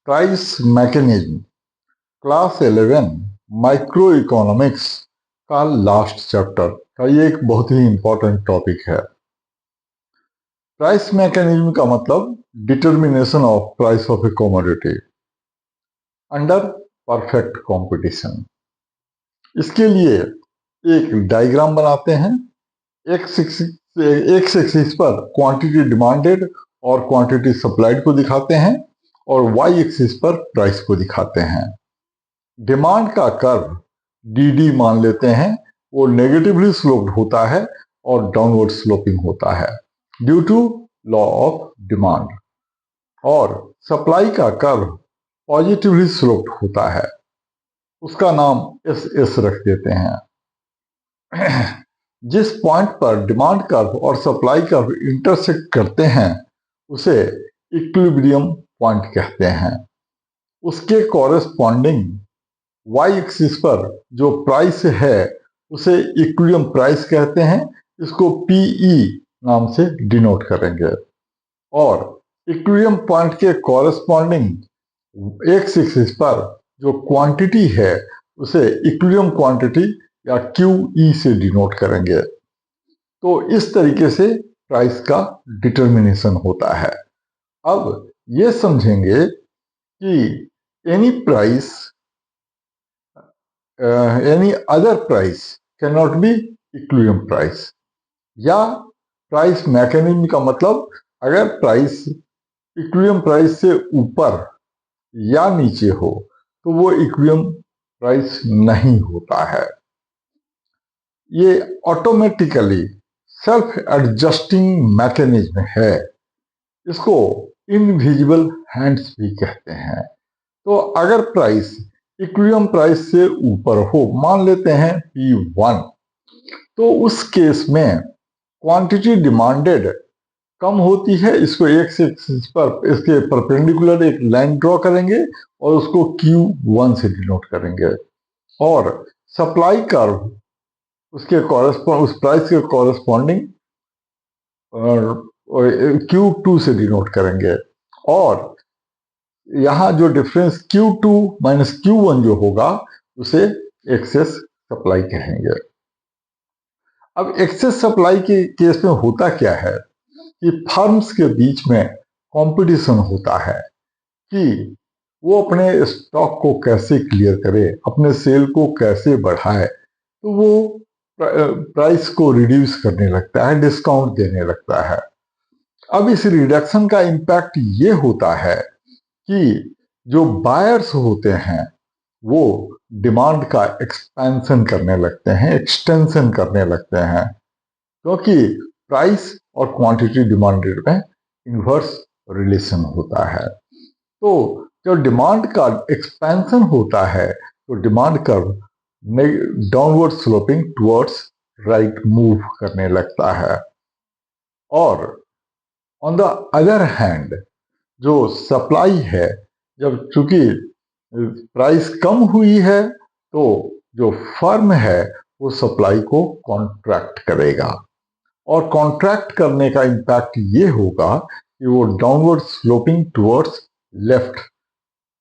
Price mechanism class 11 micro economics का last chapter का ये एक बहुत ही इंपॉर्टेंट टॉपिक है। प्राइस मैकेनिज्म का मतलब determination of price of A commodity under perfect competition. इसके लिए एक डायग्राम बनाते हैं। एक्स एक्सिस पर क्वांटिटी डिमांडेड और क्वांटिटी सप्लाइड को दिखाते हैं और वाई एक्सिस पर प्राइस को दिखाते हैं। डिमांड का कर्व डी मान लेते हैं, वो नेगेटिवली स्लोप्ड होता है और डाउनवर्ड स्लोपिंग होता है due to law of demand. और सप्लाई का कर्व पॉजिटिवली स्लोप्ड होता है, उसका नाम एस रख देते हैं। जिस पॉइंट पर डिमांड कर्व और सप्लाई कर्व इंटरसेक्ट करते हैं उसे इक्विलिब्रियम पॉइंट कहते हैं। उसके कॉरेस्पॉन्डिंग वाई एक्सिस पर जो प्राइस है उसे इक्विलिब्रियम प्राइस कहते हैं। इसको पीई नाम से डिनोट करेंगे। और इक्विलिब्रियम पॉइंट के कॉरेस्पॉन्डिंग एक्स एक्सिस पर जो क्वांटिटी है उसे इक्विलिब्रियम क्वांटिटी या क्यू से डिनोट करेंगे। तो इस तरीके से प्राइस का डिटर्मिनेशन होता है। अब ये समझेंगे कि any price any other price can not be equilibrium price, या प्राइस मैकेनिज्म का मतलब अगर प्राइस इक्विलिब्रियम प्राइस से ऊपर या नीचे हो तो वो इक्विलिब्रियम प्राइस नहीं होता है। ये ऑटोमेटिकली सेल्फ एडजस्टिंग मैकेनिज्म है। इसको इनविजिबल हैंड्स भी कहते हैं। तो अगर प्राइस इक्विलिब्रियम प्राइस से ऊपर हो, मान लेते हैं P1, तो उस केस में क्वांटिटी डिमांडेड कम होती है। इसको एक्स एक्सिस पर इसके परपेंडिकुलर एक लाइन ड्रॉ करेंगे और उसको Q1 से डिनोट करेंगे। और सप्लाई कर्व उसके उस प्राइस के कॉरेस्पॉन्डिंग Q2 से डिनोट करेंगे। और यहाँ जो डिफरेंस Q2 माइनस Q1 जो होगा उसे एक्सेस सप्लाई कहेंगे। अब एक्सेस सप्लाई के केस में होता क्या है कि फर्म्स के बीच में कंपटीशन होता है कि वो अपने स्टॉक को कैसे क्लियर करे, अपने सेल को कैसे बढ़ाए। तो वो प्राइस को रिड्यूस करने लगता है, डिस्काउंट देने लगता है। अब इस रिडक्शन का इम्पैक्ट ये होता है कि जो बायर्स होते हैं वो डिमांड का एक्सपेंशन करने लगते हैं, एक्सटेंशन करने लगते हैं, क्योंकि प्राइस और क्वांटिटी डिमांडेड में इन्वर्स रिलेशन होता है। तो जब डिमांड का एक्सपेंशन होता है तो demand curve downward sloping towards right move करने लगता है। और ऑन द अदर हैंड जो सप्लाई है, जब चूंकि प्राइस कम हुई है तो जो फर्म है वो सप्लाई को कॉन्ट्रैक्ट करेगा। और कॉन्ट्रैक्ट करने का इम्पैक्ट ये होगा कि वो downward sloping towards left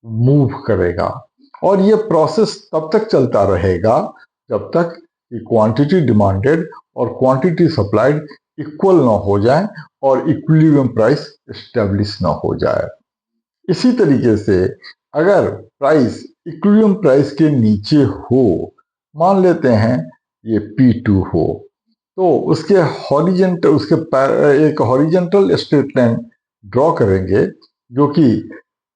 move करेगा। और ये प्रोसेस तब तक चलता रहेगा जब तक कि क्वांटिटी डिमांडेड और क्वांटिटी सप्लाइड इक्वल ना हो जाए और इक्विलिब्रियम प्राइस एस्टेब्लिश ना हो जाए। इसी तरीके से अगर प्राइस इक्विलिब्रियम प्राइस के नीचे हो, मान लेते हैं ये P2 हो, तो उसके एक हॉरिजेंटल स्ट्रेट लाइन ड्रॉ करेंगे जो कि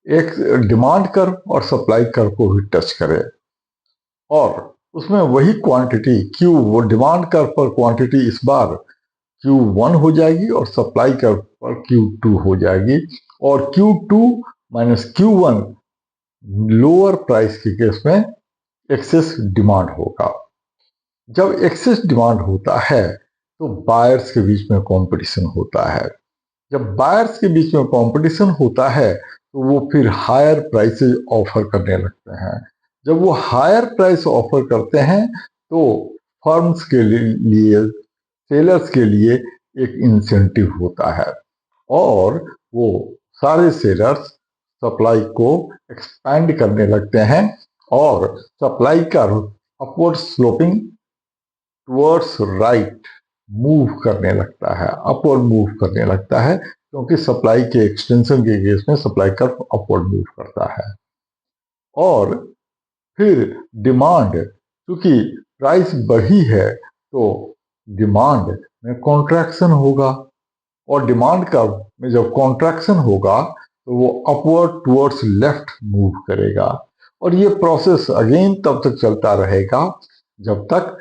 एक डिमांड कर्व और सप्लाई कर्व को भी टच करे। और उसमें वही क्वांटिटी Q, वो डिमांड कर्व पर क्वांटिटी इस बार Q1 हो जाएगी और सप्लाई कर्व पर Q2 हो जाएगी। और Q2 minus Q1 lower price के केस में एक्सेस डिमांड होगा। जब एक्सेस डिमांड होता है तो बायर्स के बीच में कंपटीशन होता है। जब बायर्स के बीच में कंपटीशन होता है तो वो फिर हायर प्राइसेस ऑफर करने लगते हैं। जब वो हायर प्राइस ऑफर करते हैं तो फर्म्स के लिए सेलर्स के लिए एक इंसेंटिव होता है और वो सारे सेलर्स सप्लाई को एक्सपैंड करने लगते हैं और सप्लाई का upward sloping towards right move करने लगता है, अपवर्ड मूव करने लगता है, क्योंकि सप्लाई के एक्सटेंशन के केस में सप्लाई कर्व अपवर्ड मूव करता है। और फिर डिमांड, क्योंकि प्राइस बढ़ी है तो डिमांड में कॉन्ट्रैक्शन होगा, और डिमांड का में जब कॉन्ट्रैक्शन होगा तो वो अपवर्ड टुवर्ड्स लेफ्ट मूव करेगा। और ये प्रोसेस अगेन तब तक चलता रहेगा जब तक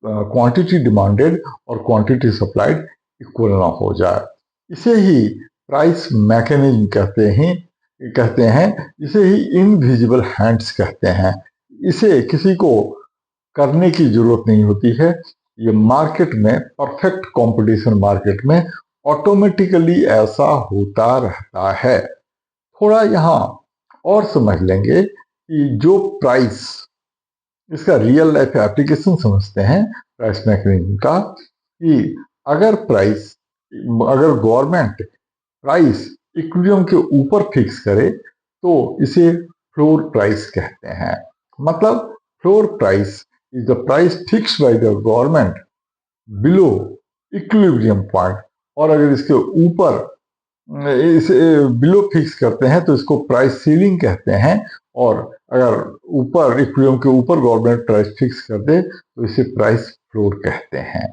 क्वांटिटी डिमांडेड और क्वांटिटी सप्लाइड इक्वल ना हो जाए। इसे ही प्राइस मैकेनिज्म कहते हैं, इसे ही इनविजिबल हैंड्स कहते हैं। इसे किसी को करने की जरूरत नहीं होती है, ये मार्केट में, परफेक्ट कंपटीशन मार्केट में ऑटोमेटिकली ऐसा होता रहता है। थोड़ा यहाँ और समझ लेंगे कि जो प्राइस, इसका रियल लाइफ एप्लीकेशन समझते हैं प्राइस मैकेनिज्म का, कि अगर गवर्नमेंट प्राइस इक्विलिब्रियम के ऊपर फिक्स करे तो इसे फ्लोर प्राइस कहते हैं। मतलब floor price is the price fixed by the government below equilibrium point, और अगर इसके ऊपर इसे बिलो फिक्स करते हैं तो इसको प्राइस सीलिंग कहते हैं, और अगर ऊपर इक्विलिब्रियम के ऊपर गवर्नमेंट प्राइस फिक्स कर दे तो इसे प्राइस फ्लोर कहते हैं।